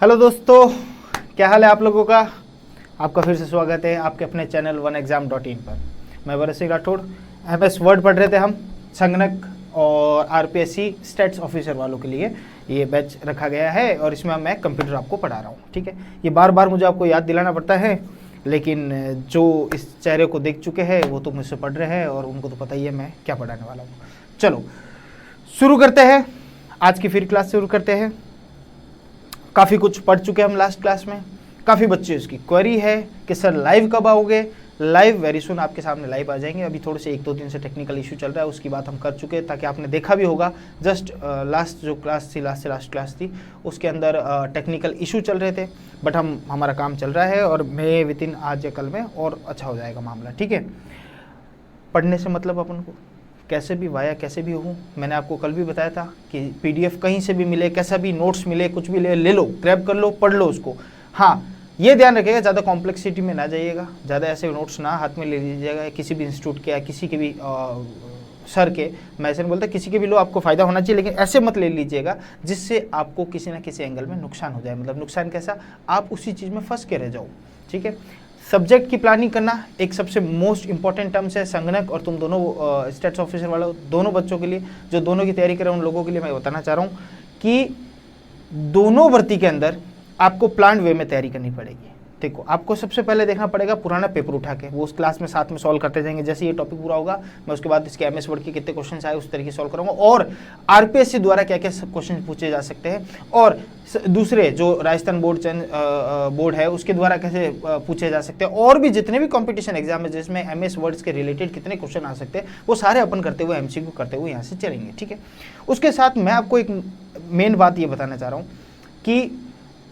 Hello दोस्तों, क्या हाल है आप लोगों का। आपका फिर से स्वागत है आपके अपने चैनल oneexam.in पर। मैं भरत सिंह राठौड़। MS वर्ड पढ़ रहे थे हम, संगणक और RPSC स्टेट्स ऑफिसर वालों के लिए ये बैच रखा गया है और इसमें मैं कंप्यूटर आपको पढ़ा रहा हूँ। ठीक है, ये बार बार मुझे आपको याद दिलाना पड़ता है, लेकिन जो इस चेहरे को देख चुके हैं वो तो मुझसे पढ़ रहे हैं और उनको तो पता ही है मैं क्या पढ़ाने वाला हूँ। चलो शुरू करते हैं, आज की फिर क्लास शुरू करते हैं। काफ़ी कुछ पढ़ चुके हैं हम लास्ट क्लास में। काफ़ी बच्चे उसकी क्वेरी है कि सर लाइव कब आओगे। लाइव वेरी सुन आपके सामने लाइव आ जाएंगे। अभी थोड़े से 1-2 दिन से टेक्निकल इशू चल रहा है, उसकी बात हम कर चुके हैं, ताकि आपने देखा भी होगा। जस्ट लास्ट जो क्लास थी, लास्ट क्लास थी, उसके अंदर टेक्निकल इशू चल रहे थे, बट हमारा काम चल रहा है और मैं विद इन आज या कल में और अच्छा हो जाएगा मामला। ठीक है, पढ़ने से मतलब अपन को कैसे भी वाया कैसे भी हो, मैंने आपको कल भी बताया था कि PDF कहीं से भी मिले, कैसा भी नोट्स मिले, कुछ भी ले लो, ग्रैब कर लो, पढ़ लो उसको। हाँ, ये ध्यान रखिएगा ज़्यादा कॉम्प्लेक्सिटी में ना जाइएगा, ज़्यादा ऐसे नोट्स ना हाथ में ले लीजिएगा किसी भी इंस्टीट्यूट के या किसी के भी सर के। मैं ऐसे नहीं बोलता, किसी के भी लो, आपको फ़ायदा होना चाहिए, लेकिन ऐसे मत ले लीजिएगा जिससे आपको किसी ना किसी एंगल में नुकसान हो जाए। मतलब नुकसान कैसा, आप उसी चीज़ में फंस के रह जाओ। ठीक है, सब्जेक्ट की प्लानिंग करना एक सबसे मोस्ट इंपॉर्टेंट टर्म्स है। संगणक और तुम दोनों स्टेट्स ऑफिसर वालों दोनों बच्चों के लिए, जो दोनों की तैयारी कर रहे हैं उन लोगों के लिए मैं बताना चाह रहा हूँ कि दोनों भर्ती के अंदर आपको प्लान वे में तैयारी करनी पड़ेगी। देखो, आपको सबसे पहले देखना पड़ेगा पुराना पेपर उठा के, वो उस क्लास में साथ में सॉल्व करते जाएंगे। जैसे ये टॉपिक पूरा होगा, मैं उसके बाद इसके MS वर्ड के कितने क्वेश्चन आए उस तरीके से सॉल्व करूंगा, और RPSC द्वारा क्या क्या क्वेश्चन पूछे जा सकते हैं, और दूसरे जो राजस्थान बोर्ड है उसके द्वारा कैसे पूछे जा सकते हैं, और भी जितने भी कंपटीशन एग्जाम है जिसमें MS वर्ड्स के रिलेटेड कितने क्वेश्चन आ सकते हैं, वो सारे अपन करते हुए MCQ करते हुए यहाँ से चलेंगे। ठीक है, उसके साथ मैं आपको एक मेन बात ये बताना चाह रहा हूँ कि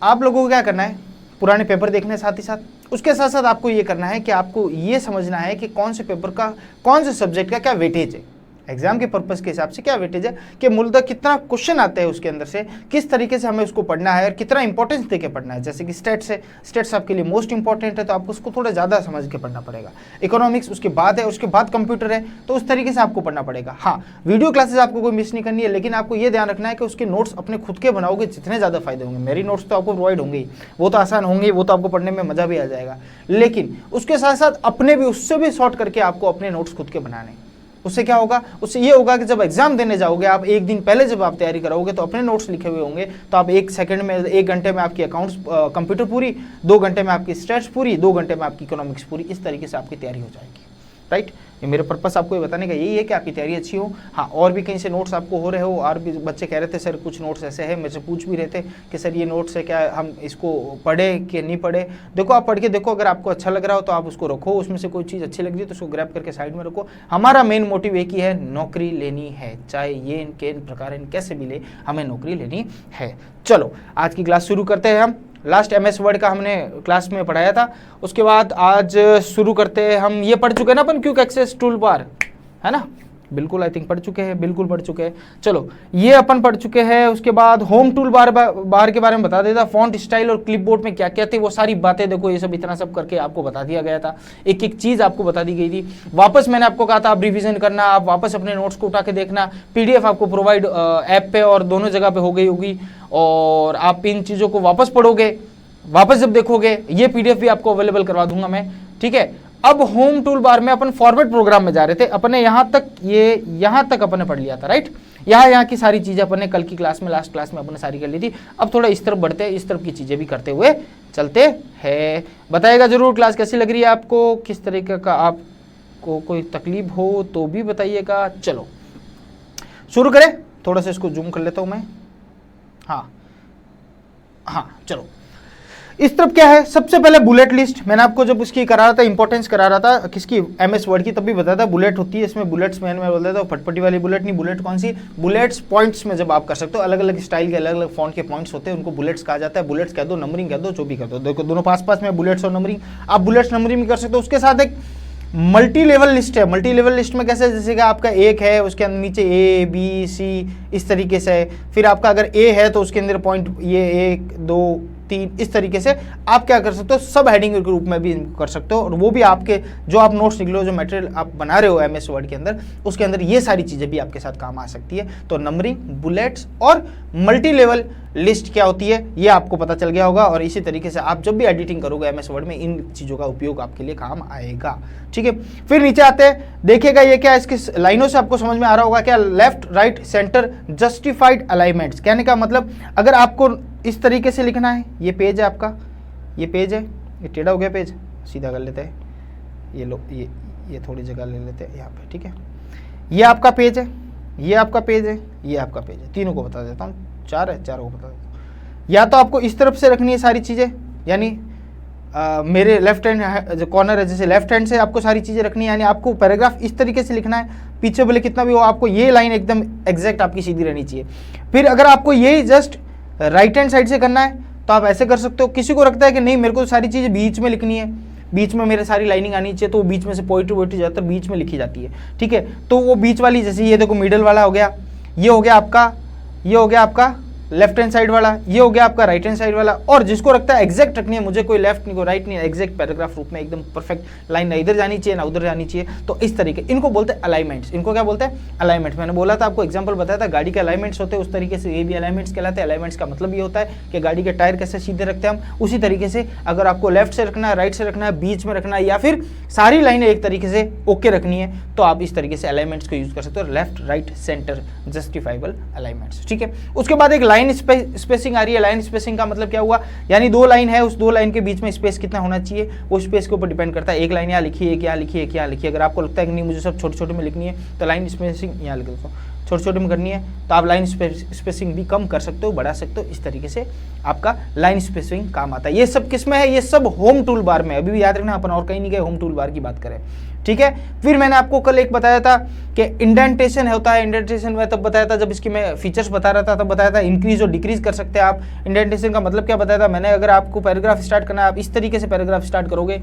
आप लोगों को क्या करना है, पुराने पेपर देखने साथ ही साथ उसके साथ साथ आपको ये करना है कि आपको ये समझना है कि कौन से पेपर का, कौन से सब्जेक्ट का क्या वेटेज है, एग्जाम के पर्पस के हिसाब से क्या वेटेज है, कि मूलतः कितना क्वेश्चन आते हैं उसके अंदर से, किस तरीके से हमें उसको पढ़ना है और कितना इंपॉर्टेंस देके पढ़ना है। जैसे कि स्टेट्स है, स्टेट्स आपके लिए मोस्ट इंपॉर्टेंट है तो आपको उसको थोड़ा ज़्यादा समझ के पढ़ना पड़ेगा। इकोनॉमिक्स उसके बाद है, उसके बाद कंप्यूटर है, तो उस तरीके से आपको पढ़ना पड़ेगा। हाँ, वीडियो क्लासेस आपको कोई मिस नहीं करनी है, लेकिन आपको ये ध्यान रखना है कि उसके नोट्स अपने खुद के बनाओगे, जितने ज़्यादा फायदे होंगे। मेरी नोट्स तो आपको प्रोवाइड होंगे ही, वो तो आसान होंगे, वो तो आपको पढ़ने में मज़ा भी आ जाएगा, लेकिन उसके साथ साथ अपने भी, उससे भी शॉर्ट करके आपको अपने नोट्स खुद के बनाने। उससे क्या होगा, उससे ये होगा कि जब एग्जाम देने जाओगे आप, एक दिन पहले जब आप तैयारी करोगे तो अपने नोट्स लिखे हुए होंगे, तो आप 1 सेकंड में, 1 घंटे में आपकी अकाउंट्स कंप्यूटर पूरी, 2 घंटे में आपकी स्टैट्स पूरी, 2 घंटे में आपकी इकोनॉमिक्स पूरी। इस तरीके से आपकी तैयारी हो जाएगी। राइट, ये मेरा पर्पस आपको ये बताने का यही है कि आपकी तैयारी अच्छी हो। हाँ, और भी कहीं से नोट्स आपको हो रहे हो, और भी बच्चे कह रहे थे सर कुछ नोट्स ऐसे हैं, मेरे से पूछ भी रहे थे कि सर ये नोट्स है, क्या हम इसको पढ़े कि नहीं पढ़े। देखो, आप पढ़ के देखो, अगर आपको अच्छा लग रहा हो तो आप उसको रखो, उसमें से कोई चीज़ अच्छी लग रही है तो उसको ग्रैब करके साइड में रखो। हमारा मेन मोटिव एक ही है, नौकरी लेनी है, चाहे ये इनके इन प्रकार कैसे भी ले, हमें नौकरी लेनी है। चलो आज की क्लास शुरू करते हैं हम। लास्ट MS वर्ड का हमने क्लास में पढ़ाया था, उसके बाद आज शुरू करते हैं हम। ये पढ़ चुके हैं ना अपन, क्विक एक्सेस टूल बार, है ना, बिल्कुल आई थिंक पढ़ चुके हैं, बिल्कुल पढ़ चुके हैं। चलो ये अपन पढ़ चुके हैं। उसके बाद होम टूल बार के बारे में बता देता, फॉन्ट स्टाइल और क्लिपबोर्ड में क्या क्या थे, वो सारी बातें देखो, ये सब इतना सब करके आपको बता दिया गया था, एक एक चीज़ आपको बता दी गई थी। वापस मैंने आपको कहा था आप रिविजन करना, आप वापस अपने नोट्स को उठा के देखना, PDF आपको प्रोवाइड ऐप पे और दोनों जगह पे हो गई होगी, और आप इन चीज़ों को वापस पढ़ोगे, वापस जब देखोगे, ये PDF भी आपको अवेलेबल करवा दूंगा मैं। ठीक है, अब होम टूल बार में अपन फॉरवर्ड प्रोग्राम में जा रहे थे, अपने यहाँ तक, ये यहाँ तक अपने पढ़ लिया था। राइट, यहाँ की सारी चीज़ें अपने कल की क्लास में, लास्ट क्लास में अपने सारी कर ली थी। अब थोड़ा इस तरफ बढ़ते हैं, इस तरफ की चीज़ें भी करते हुए चलते हैं। बताइएगा जरूर क्लास कैसी लग रही है आपको, किस तरीके का आपको कोई तकलीफ हो तो भी बताइएगा। चलो शुरू करें, थोड़ा सा इसको जूम कर लेता हूँ मैं। हाँ चलो, इस तरफ क्या है, सबसे पहले बुलेट लिस्ट। मैंने आपको जब उसकी करा रहा था, इंपॉर्टेंस करा रहा था किसकी, MS वर्ड की, तब भी बताया था बुलेट होती है इसमें। बुलेट्स में बोलता था फटपटी वाली बुलेट नहीं, बुलेट कौन सी, बुलेट्स पॉइंट्स में जब आप कर सकते हो, अलग अलग स्टाइल के अलग अलग फॉन्ट के पॉइंट्स होते हैं, उनको बुलेट्स कहा जाता है। बुलेट्स कह दो, नंबरिंग कह दो, जो भी कर दो, देखो दोनों पास पास में बुलेट्स और नंबरिंग, आप बुलेट्स नंबरिंग भी कर सकते हो। उसके साथ एक मल्टी लेवल लिस्ट है। मल्टी लेवल लिस्ट में कैसे, जैसे कि आपका एक है, उसके अंदर नीचे A B C इस तरीके से है, फिर आपका अगर A है तो उसके अंदर पॉइंट ये 1 2 3 इस तरीके से आप क्या कर सकते हो, सब हेडिंग के रूप में भी कर सकते हो। और वो भी आपके जो आप नोट्स निकलो, जो मटेरियल आप बना रहे हो MS वर्ड के अंदर, उसके अंदर ये सारी चीज़ें भी आपके साथ काम आ सकती है। तो नंबरिंग, बुलेट्स और मल्टी लेवल लिस्ट क्या होती है ये आपको पता चल गया होगा, और इसी तरीके से आप जब भी एडिटिंग करोगे एमएस वर्ड में इन चीज़ों का उपयोग आपके लिए काम आएगा। ठीक है, फिर नीचे आते हैं, देखिएगा ये क्या, इसकी लाइनों से आपको समझ में आ रहा होगा क्या, left right centre justified alignments. कहने का मतलब अगर आपको इस तरीके से लिखना है, ये पेज है आपका, ये पेज है, ये टेढ़ा हो गया पेज, सीधा कर लेते हैं, ये लो, ये थोड़ी जगह ले लेते हैं यहाँ पे। ठीक है, ये आपका पेज है, ये आपका पेज है, ये आपका पेज है, तीनों को बता देता हूँ, चार है, चारों को बता देता हूँ। या तो आपको इस तरफ से रखनी है सारी चीज़ें, यानी मेरे लेफ्ट हैंड जो कॉर्नर है, जैसे लेफ्ट हैंड से आपको सारी चीज़ें रखनी है, यानी आपको पैराग्राफ इस तरीके से लिखना है, पीछे बोले कितना भी हो, आपको ये लाइन एकदम एग्जैक्ट आपकी सीधी रहनी चाहिए। फिर अगर आपको ये जस्ट राइट हैंड साइड से करना है तो आप ऐसे कर सकते हो। किसी को रखता है कि नहीं मेरे को सारी चीज़ें बीच में लिखनी है, बीच में मेरे सारी लाइनिंग आनी चाहिए, तो वो बीच में से पोइट्री वोइट्री ज़्यादातर बीच में लिखी जाती है। ठीक है, तो वो बीच वाली, जैसे ये देखो मिडल वाला हो गया, ये हो गया आपका, ये हो गया आपका लेफ्ट हैंड साइड वाला, ये हो गया आपका राइट हैंड साइड वाला। और जिसको रखता है एग्जैक्ट रखनी है, मुझे कोई लेफ्ट नहीं कोई राइट नहीं, एग्जैक्ट पैराग्राफ रूप में एकदम परफेक्ट लाइन ना इधर जानी चाहिए ना उधर जानी चाहिए, तो इस तरीके, इनको बोलते हैं अलाइनमेंट्स। इनको क्या बोलते हैं, अलाइनमेंट्स। मैंने बोला था आपको, एग्जांपल बताया था, गाड़ी के अलाइनमेंट्स होते हैं, उस तरीके से ये भी अलाइनमेंट्स कहलाते हैं। अलाइनमेंट्स का मतलब ये होता है कि गाड़ी के टायर कैसे सीधे रखते हैं हम, उसी तरीके से अगर आपको लेफ्ट से रखना है, राइट से रखना है, बीच में रखना है, या फिर सारी लाइनें एक तरीके से ओके रखनी है, तो आप इस तरीके से अलाइनमेंट्स को यूज कर सकते हो, left right centre justifiable alignments. ठीक है, उसके बाद एक लाइन स्पेसिंग आ रही है। लाइन स्पेसिंग का मतलब क्या हुआ, यानी दो लाइन है, उस दो लाइन के बीच में स्पेस कितना होना चाहिए, वो स्पेस के ऊपर डिपेंड करता है। एक लाइन यहाँ लिखी है, एक यहाँ लिखी है, एक यहाँ लिखी है। अगर आपको लगता है कि नहीं मुझे सब छोटे छोटे में लिखनी है, तो लाइन स्पेसिंग यहाँ लिख देता हूँ, छोटे छोटे में करनी है तो आप लाइन स्पेसिंग भी कम कर सकते हो, बढ़ा सकते हो। इस तरीके से आपका लाइन स्पेसिंग काम आता है। ये सब किस में है, ये सब होम टूल बार में। अभी भी याद रखना, अपन और कहीं नहीं गए, होम टूल बार की बात करें। ठीक है, फिर मैंने आपको कल एक बताया था कि इंडेंटेशन होता है। इंडेंटेशन में तब बताया था जब इसकी मैं फीचर्स बता रहा था, तब बताया था इंक्रीज और डिक्रीज कर सकते हैं आप। इंडेंटेशन का मतलब क्या बताया था मैंने, अगर आपको पैराग्राफ स्टार्ट करना है, आप इस तरीके से पैराग्राफ स्टार्ट करोगे।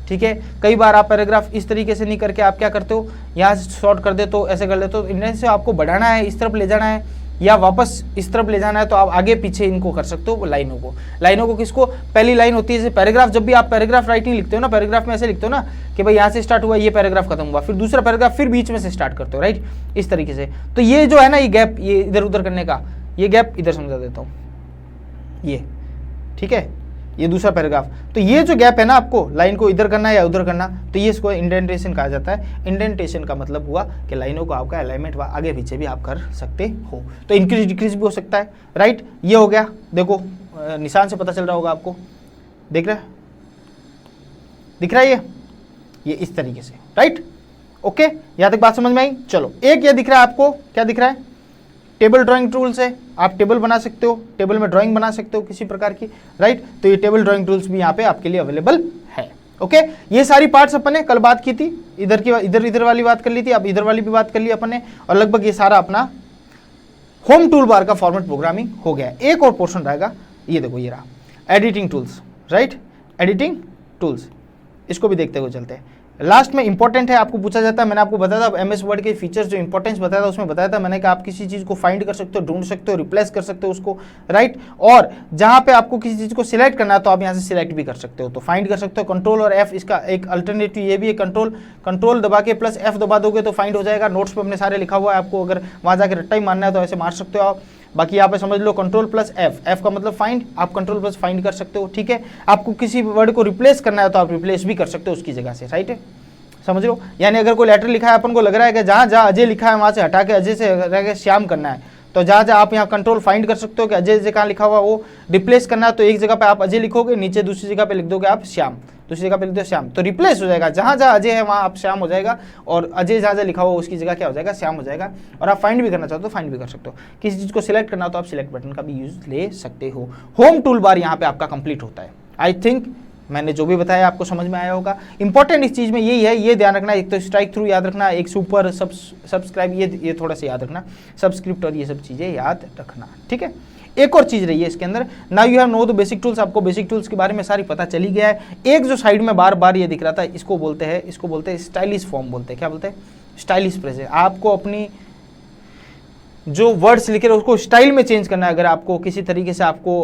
ठीक है, कई बार आप पैराग्राफ इस तरीके से नहीं करके आप क्या करते हो, यहाँ से शॉर्ट कर देते हो, ऐसे कर लेते हो। इंडेंटेशन से आपको बढ़ाना है, इस तरफ ले जाना है, या वापस इस तरफ ले जाना है, तो आप आगे पीछे इनको कर सकते हो, लाइनों को। लाइनों को किसको, पहली लाइन होती है जैसे पैराग्राफ, जब भी आप पैराग्राफ राइटिंग लिखते हो ना, पैराग्राफ में ऐसे लिखते हो ना कि भाई यहाँ से स्टार्ट हुआ, ये पैराग्राफ खत्म हुआ, फिर दूसरा पैराग्राफ फिर बीच में से स्टार्ट करते हो, राइट, इस तरीके से। तो ये जो है ना, ये गैप, ये इधर उधर करने का, ये गैप इधर समझा देता हूँ, ये ठीक है, ये दूसरा पैराग्राफ। तो ये जो गैप है ना, आपको लाइन को इधर करना है या उधर करना, तो ये इसको इंडेंटेशन कहा जाता है। इंडेंटेशन का मतलब हुआ कि लाइनों को आपका अलाइनमेंट आगे पीछे भी आप कर सकते हो, तो इंक्रीज डिक्रीज भी हो सकता है, राइट। ये हो गया, देखो निशान से पता चल रहा होगा आपको, देख रहा है, दिख रहा है ये इस तरीके से, राइट। ओके, यहाँ तक बात समझ में आई। चलो, एक ये दिख रहा है आपको, क्या दिख रहा है, टेबल ड्राइंग टूल से आप टेबल बना सकते हो, टेबल में ड्राइंग बना सकते हो किसी प्रकार की, राइट। तो ये टेबल ड्राइंग टूल्स भी यहाँ पे आपके लिए अवेलेबल है। ओके, ये सारी पार्ट्स अपन ने कल बात की थी, इधर वाली बात कर ली थी, अब इधर वाली भी बात कर ली अपन ने, और लगभग ये सारा अपना होम टूल बार का फॉर्मेट प्रोग्रामिंग हो गया। एक और पोर्शन रहेगा, ये देखो, ये रहा editing tools, right, editing tools, इसको भी देखते हुए चलते हैं। लास्ट में इंपॉर्टेंट है, आपको पूछा जाता है, मैंने आपको बताया था एमएस वर्ड के फीचर्स जो इंपॉर्टेंस बताया था, उसमें बताया था मैंने कि आप किसी चीज़ को फाइंड कर सकते हो, ढूंढ सकते हो, रिप्लेस कर सकते हो उसको, राइट। और जहां पे आपको किसी चीज़ को सिलेक्ट करना है तो आप यहाँ से सिलेक्ट भी कर सकते हो, तो फाइंड कर सकते हो। कंट्रोल और एफ, इसका एक अल्टरनेटिव ये भी है, कंट्रोल दबा के प्लस एफ दबा दोगे तो फाइंड हो जाएगा। नोट्स पे अपने सारे लिखा हुआ है, आपको अगर वहाँ जाकर रट्टा ही मारना है तो ऐसे मार सकते हो आप। बाकी यहाँ पे समझ लो कंट्रोल प्लस एफ, एफ का मतलब फाइंड, आप कंट्रोल प्लस फाइंड कर सकते हो, ठीक है। आपको किसी वर्ड को रिप्लेस करना है तो आप रिप्लेस भी कर सकते हो उसकी जगह से, राइट है, समझ लो। यानी अगर कोई लेटर लिखा है, अपन को लग रहा है कि जहाँ जहाँ अजय लिखा है वहाँ से हटा के अजय से रह के श्याम करना है, तो जहाँ जहाँ आप यहाँ कंट्रोल फाइंड कर सकते हो कि अजय से कहाँ लिखा हुआ वो रिप्लेस करना है, तो एक जगह पे आप अजय लिखोगे, नीचे दूसरी जगह पे लिख दोगे आप श्याम, दूसरी जगह पे लिख दो श्याम, तो रिप्लेस हो जाएगा। जहाँ जहाँ अजय है वहाँ आप श्याम हो जाएगा, और अजय जहाँ जहाँ लिखा हुआ उसकी जगह क्या हो जाएगा, श्याम हो जाएगा। और आप फाइंड भी करना चाहो तो फाइंड भी कर सकते हो। किसी चीज़ को सिलेक्ट करना हो तो आप सिलेक्ट बटन का भी यूज ले सकते हो। होम टूल बार यहाँ पे आपका कंप्लीट होता है। आई थिंक मैंने जो भी बताया आपको समझ में आया होगा। इंपॉर्टेंट इस चीज़ में यही है, ये ध्यान रखना, एक तो स्ट्राइक थ्रू याद रखना, एक सुपर सब्सक्राइब, ये थोड़ा सा याद रखना, सब्सक्रिप्ट और ये सब चीज़ें याद रखना, ठीक है। एक और चीज़ रही है इसके अंदर, now you have know the basic tools, आपको बेसिक टूल्स के बारे में सारी पता चली गया है। एक जो साइड में बार बार ये दिख रहा था, इसको बोलते हैं स्टाइलिश फॉर्म बोलते हैं। क्या बोलते हैं, स्टाइलिश प्रेजेंट। आपको अपनी जो वर्ड्स लिखे रहे उसको स्टाइल में चेंज करना है। अगर आपको किसी तरीके से आपको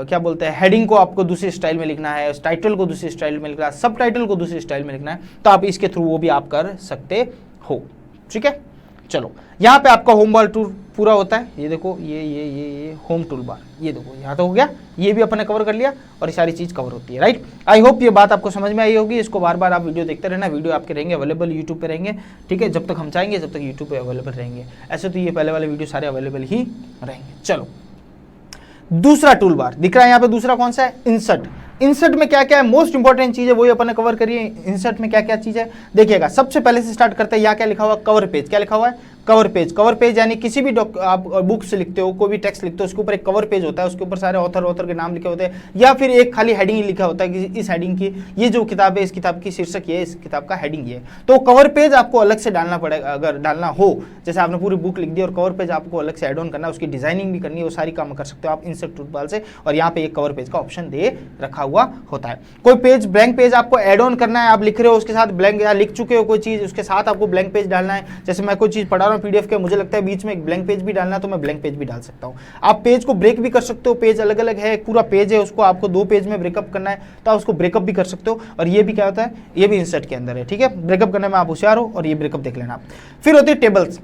क्या बोलते हैं, हेडिंग को आपको दूसरी स्टाइल में लिखना है, टाइटल को दूसरी स्टाइल में लिखना है, सब टाइटल को दूसरी स्टाइल में लिखना है, तो आप इसके थ्रू वो भी आप कर सकते हो, ठीक है। चलो यहाँ पे आपका होम बार टूल पूरा होता है, ये देखो ये होम टूल बार, ये देखो यहाँ तो हो गया, ये भी अपन ने कवर कर लिया और ये सारी चीज़ कवर होती है, राइट। आई होप ये बात आपको समझ में आई होगी। इसको बार बार आप वीडियो देखते रहना, वीडियो आपके रहेंगे अवेलेबल यूट्यूब पे रहेंगे, ठीक है, जब तक हम चाहेंगे जब तक यूट्यूब पे अवेलेबल रहेंगे। ऐसे तो ये पहले वाले वीडियो सारे अवेलेबल ही रहेंगे। चलो दूसरा टूल बार दिख रहा है यहाँ पे, दूसरा कौन सा है, इंसर्ट। इंसर्ट में क्या क्या है, मोस्ट इंपॉर्टेंट चीज है वही अपन ने कवर करी है। इंसर्ट में क्या क्या चीज है देखिएगा, सबसे पहले से स्टार्ट करते हैं। यहाँ क्या लिखा हुआ, कवर पेज। क्या लिखा हुआ है, कवर पेज। कवर पेज यानी किसी भी आप बुक से लिखते हो, कोई भी टेक्स्ट लिखते हो, उसके ऊपर एक कवर पेज होता है, उसके ऊपर सारे ऑथर के नाम लिखे होते हैं, या फिर एक खाली हेडिंग लिखा होता है कि इस हेडिंग की ये जो किताब है, इस किताब की शीर्षक ये है, इस किताब का हेडिंग ये है। तो कवर पेज आपको अलग से डालना पड़ेगा, अगर डालना हो, जैसे आपने पूरी बुक लिख दी और कवर पेज आपको अलग से एड ऑन करना है, उसकी डिजाइनिंग भी करनी है, वो सारी काम कर सकते हो आप इंसर्ट टूलबार से। और यहाँ पे एक कवर पेज का ऑप्शन दे रखा हुआ होता है। कोई पेज ब्लैंक पेज आपको एड ऑन करना है, आप लिख रहे हो उसके साथ ब्लैंक, या लिख चुके हो कोई चीज उसके साथ आपको ब्लैंक पेज डालना है। जैसे मैं कोई चीज पढ़ा रहा हूँ पीडीएफ के, मुझे लगता है बीच में एक ब्लैंक पेज भी डालना है, तो मैं ब्लैंक पेज भी डाल सकता हूँ। आप पेज को ब्रेक भी कर सकते हो, पेज अलग अलग है, पूरा पेज है, उसको आपको 2 पेज में ब्रेकअप करना है तो आप उसको ब्रेकअप भी कर सकते हो। और ये भी क्या होता है, ये भी इंसर्ट के अंदर है, ठीक है। ब्रेकअप करने में आप होशियार हो और ये ब्रेकअप देख लेना आप। फिर होती है टेबल्स।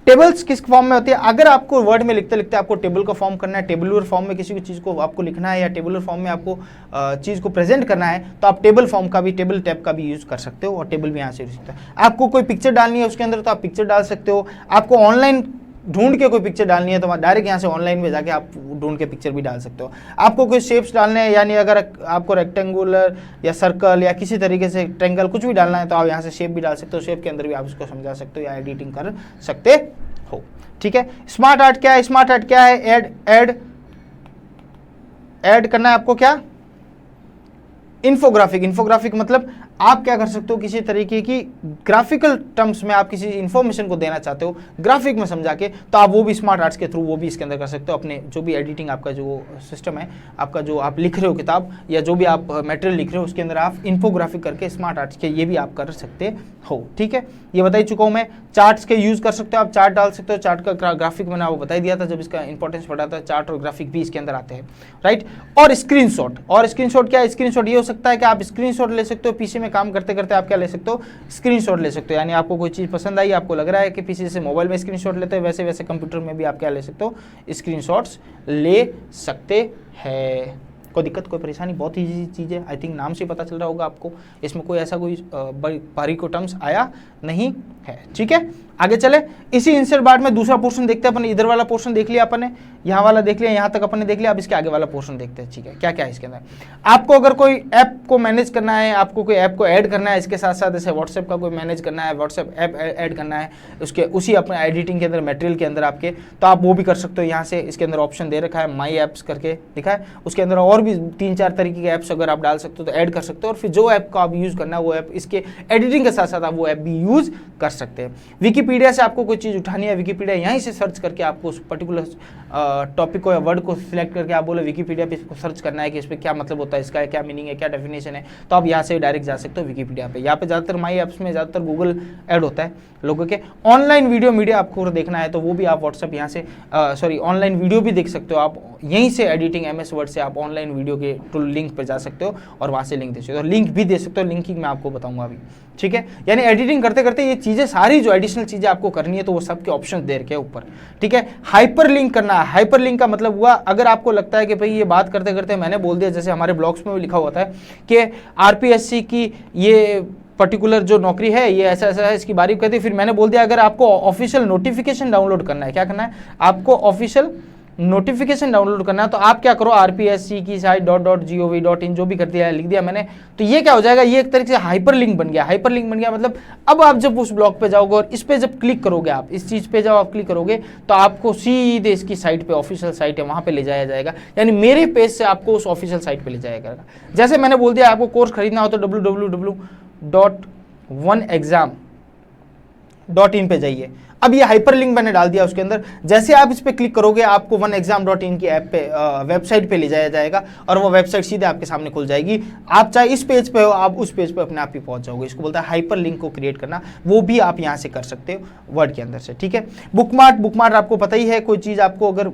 टेबल्स किस फॉर्म में होती है, अगर आपको वर्ड में लिखते लिखते आपको टेबल का फॉर्म करना है, टेबुलर फॉर्म में किसी भी चीज़ को आपको लिखना है, या टेबुलर फॉर्म में आपको चीज़ को प्रेजेंट करना है, तो आप टेबल फॉर्म का भी, टेबल टैब का भी यूज़ कर सकते हो, और टेबल भी यहाँ से यूज सकते हो। आपको कोई पिक्चर डालनी है उसके अंदर तो आप पिक्चर डाल सकते हो। आपको ऑनलाइन ढूंढ के कोई पिक्चर डालनी है तो डायरेक्ट यहाँ से ऑनलाइन में जाके आप ढूंढ के पिक्चर भी डाल सकते हो। आपको कोई शेप्स डालने हैं, यानी अगर आपको रेक्टेंगुलर या सर्कल या किसी तरीके से ट्रेंगल कुछ भी डालना है तो आप यहाँ से शेप भी डाल सकते हो। शेप के अंदर भी आप इसको समझा सकते हो या एडिटिंग कर सकते हो, ठीक है। स्मार्ट आर्ट क्या है, स्मार्ट आर्ट क्या है, ऐड करना है आपको, क्या, इन्फोग्राफिक। इन्फोग्राफिक मतलब आप क्या कर सकते हो, किसी तरीके की ग्राफिकल टर्म्स में आप किसी इंफॉर्मेशन को देना चाहते हो ग्राफिक में समझा के, तो आप वो भी स्मार्ट आर्ट्स के थ्रू वो भी इसके अंदर कर सकते हो। अपने जो भी एडिटिंग आपका जो सिस्टम है, आपका जो आप लिख रहे हो किताब या जो भी आप मटेरियल लिख रहे हो, उसके अंदर आप इन्फोग्राफिक करके स्मार्ट आर्ट्स के ये भी आप कर सकते हो, ठीक है। ये बता ही चुका हूँ मैं। चार्ट्स के यूज कर सकते हो आप, चार्ट डाल सकते हो। चार्ट का ग्राफिक मैंने आपको बता ही दिया था जब इसका इंपॉर्टेंस पढ़ा था। चार्ट और ग्राफिक भी इसके अंदर आते हैं, राइट। और स्क्रीनशॉट। और स्क्रीनशॉट क्या है, स्क्रीनशॉट ये हो सकता है कि आप स्क्रीनशॉट ले सकते हो, पीसी में काम करते करते आप क्या ले सकते हो, स्क्रीनशॉट ले सकते हो। यानी आपको कोई चीज़ पसंद आई, आपको लग रहा है कि पीसी से मोबाइल में स्क्रीनशॉट लेते हैं, वैसे वैसे कंप्यूटर में भी आप क्या ले सकते हो, स्क्रीनशॉट्स ले सकते हैं। कोई दिक्कत, कोई परेशानी, बहुत ईजी चीज़ है। आई थिंक नाम से पता चल रहा होगा आपको, इसमें कोई ऐसा कोई बारीक को टर्म्स आया नहीं है, ठीक है। आगे चले, इसी इंसर्ट बार में दूसरा पोर्शन देखते हैं अपन। इधर वाला पोर्शन देख लिया अपन ने, यहाँ वाला देख लिया, यहाँ तक अपन ने देख लिया। अब इसके आगे वाला पोर्शन देखते हैं, ठीक है। क्या क्या है इसके अंदर, आपको अगर कोई ऐप को मैनेज करना है, आपको कोई ऐप को ऐड करना है, इसके साथ साथ जैसे व्हाट्सएप का कोई मैनेज करना है, व्हाट्सएप ऐप ऐड करना है उसके उसी अपने एडिटिंग के अंदर मटेरियल के अंदर आपके, तो आप वो भी कर सकते हो। यहाँ से इसके अंदर ऑप्शन दे रखा है, माई ऐप्स करके लिखा है, उसके अंदर और भी 3-4 तरीके के ऐप्स अगर आप डाल सकते हो तो ऐड कर सकते हो। और फिर जो ऐप को आप यूज़ करना है वो ऐप, इसके एडिटिंग के साथ साथ आप वो ऐप भी यूज़ कर सकते हैं। विकीपीडिया से आपको कोई चीज़ उठानी है, विकीपीडिया यहीं से सर्च करके आपको उस पर्टिकुलर टॉपिक को या वर्ड को सिलेक्ट करके आप बोले विकीपीडिया पे इसको सर्च करना है कि इस पर क्या मतलब होता है, इसका क्या मीनिंग है, क्या डेफिनेशन है, तो आप यहाँ से डायरेक्ट जा सकते हो विकीपीडिया पे। यहाँ पे ज़्यादातर माई ऐप्स में ज़्यादातर गूगल ऐड होता है लोगों के। ऑनलाइन वीडियो मीडिया आपको देखना है तो वो भी आप व्हाट्सएप यहाँ से ऑनलाइन वीडियो भी देख सकते हो आप यहीं से। एडिटिंग MS वर्ड से आप ऑनलाइन वीडियो के टूल लिंक पर जा सकते हो और वहाँ से लिंक दे सकते हो, लिंक भी दे सकते हो। लिंकिंग मैं आपको बताऊंगा अभी, ठीक है। यानी एडिटिंग करते करते ये चीज़ें सारी जो एडिशनल चीज़ें आपको करनी है तो वो सबके ऑप्शन दे रखे हैं ऊपर, ठीक है। हाइपर लिंक करना है, हाइपर लिंक का मतलब हुआ अगर आपको लगता है कि भाई ये बात करते करते मैंने बोल दिया, जैसे हमारे ब्लॉग्स में भी लिखा होता है कि RPSC की ये पर्टिकुलर जो नौकरी है ये ऐसा ऐसा है, इसकी बारीक कहती है, फिर मैंने बोल दिया अगर आपको ऑफिशियल नोटिफिकेशन डाउनलोड करना है, क्या करना है, आपको ऑफिशियल नोटिफिकेशन डाउनलोड करना है, तो आप क्या करो, RPSC की साइट .gov.in जो भी कर दिया है, लिख दिया मैंने, तो ये क्या हो जाएगा, ये एक तरीके से हाइपर लिंक बन गया। हाइपर लिंक बन गया मतलब अब आप जब उस ब्लॉग पे जाओगे और इस पे जब क्लिक करोगे, आप इस चीज़ पे जब आप क्लिक करोगे तो आपको सीधे इसकी साइट पे, ऑफिशियल साइट है वहाँ पे ले जाया जाएगा। यानी मेरे पेज से आपको उस ऑफिशियल साइट पे ले जाया जाएगा। जैसे मैंने बोल दिया आपको कोर्स खरीदना हो तो www.oneexam.in पे जाइए। अब ये हाइपर लिंक मैंने डाल दिया उसके अंदर, जैसे आप इस पे क्लिक करोगे आपको oneexam.in की ऐप पे वेबसाइट पे ले जाया जाएगा और वो वेबसाइट सीधे आपके सामने खुल जाएगी। आप चाहे इस पेज पे हो, आप उस पेज पे अपने आप ही पहुंच जाओगे। इसको बोलता है हाइपर लिंक को क्रिएट करना, वो भी आप यहाँ से कर सकते हो वर्ड के अंदर से, ठीक है। बुकमार्क आपको पता ही है, कोई चीज़ आपको अगर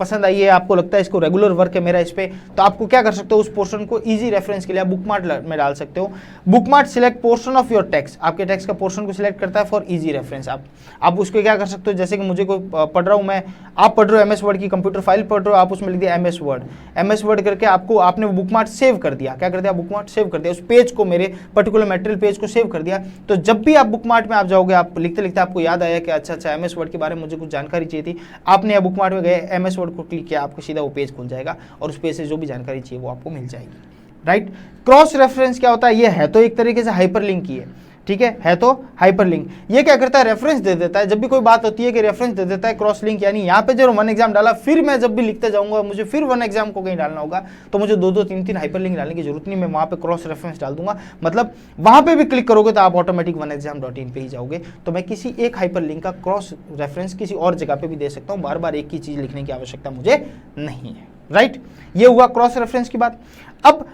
पसंद आई है, आपको लगता है इसको रेगुलर वर्क है मेरा इस पे, तो आपको क्या कर सकते हो, उस पोर्शन को इजी रेफरेंस के लिए आप बुकमार्क में डाल सकते हो। Bookmark select portion of your text, आपके टेक्स्ट का पोर्शन को सिलेक्ट करता है फॉर इजी रेफरेंस। आप उसको क्या कर सकते हो, जैसे कि मुझे कोई पढ़ रहा हूँ मैं, आप पढ़ रहे हो MS वर्ड की कंप्यूटर फाइल पढ़ रहे हो, आप उसमें लिख दिया MS वर्ड करके आपने बुकमार्क सेव कर दिया, क्या कर दिया, बुकमार्क सेव कर दिया, उस पेज को, मेरे पर्टिकुलर मटेरियल पेज को सेव कर दिया। तो जब भी आप बुकमार्क में आप जाओगे, आप लिखते लिखते आपको याद आया कि अच्छा MS वर्ड के बारे में मुझे कुछ जानकारी चाहिए थी, आपने बुकमार्क में गए, MS वर्ड को क्लिक किया, आपको सीधा वो पेज खुल जाएगा और उस पेज से जो भी जानकारी चाहिए वो आपको मिल जाएगी, राइट। क्रॉस रेफरेंस क्या होता है, ये है तो एक तरीके से हाइपरलिंक ही है, ठीक है तो हाइपरलिंक। ये क्या करता है, रेफरेंस दे देता है, जब भी कोई बात होती है कि रेफरेंस दे देता है, क्रॉस लिंक, यानी यहाँ पे जो वन एग्जाम डाला, फिर मैं जब भी लिखते जाऊंगा, मुझे फिर वन एग्जाम को कहीं डालना होगा, तो मुझे 2-2 3-3 हाइपरलिंक डालने की जरूरत नहीं, मैं वहाँ पे क्रॉस रेफरेंस डाल दूंगा, मतलब वहाँ पे भी क्लिक करोगे तो आप ऑटोमेटिक oneexam.in पे ही जाओगे। तो मैं किसी एक हाइपरलिंक का क्रॉस रेफरेंस किसी और जगह पे भी दे सकता हूँ, बार बार एक ही चीज लिखने की आवश्यकता मुझे नहीं है, राइट। ये हुआ क्रॉस रेफरेंस की बात। अब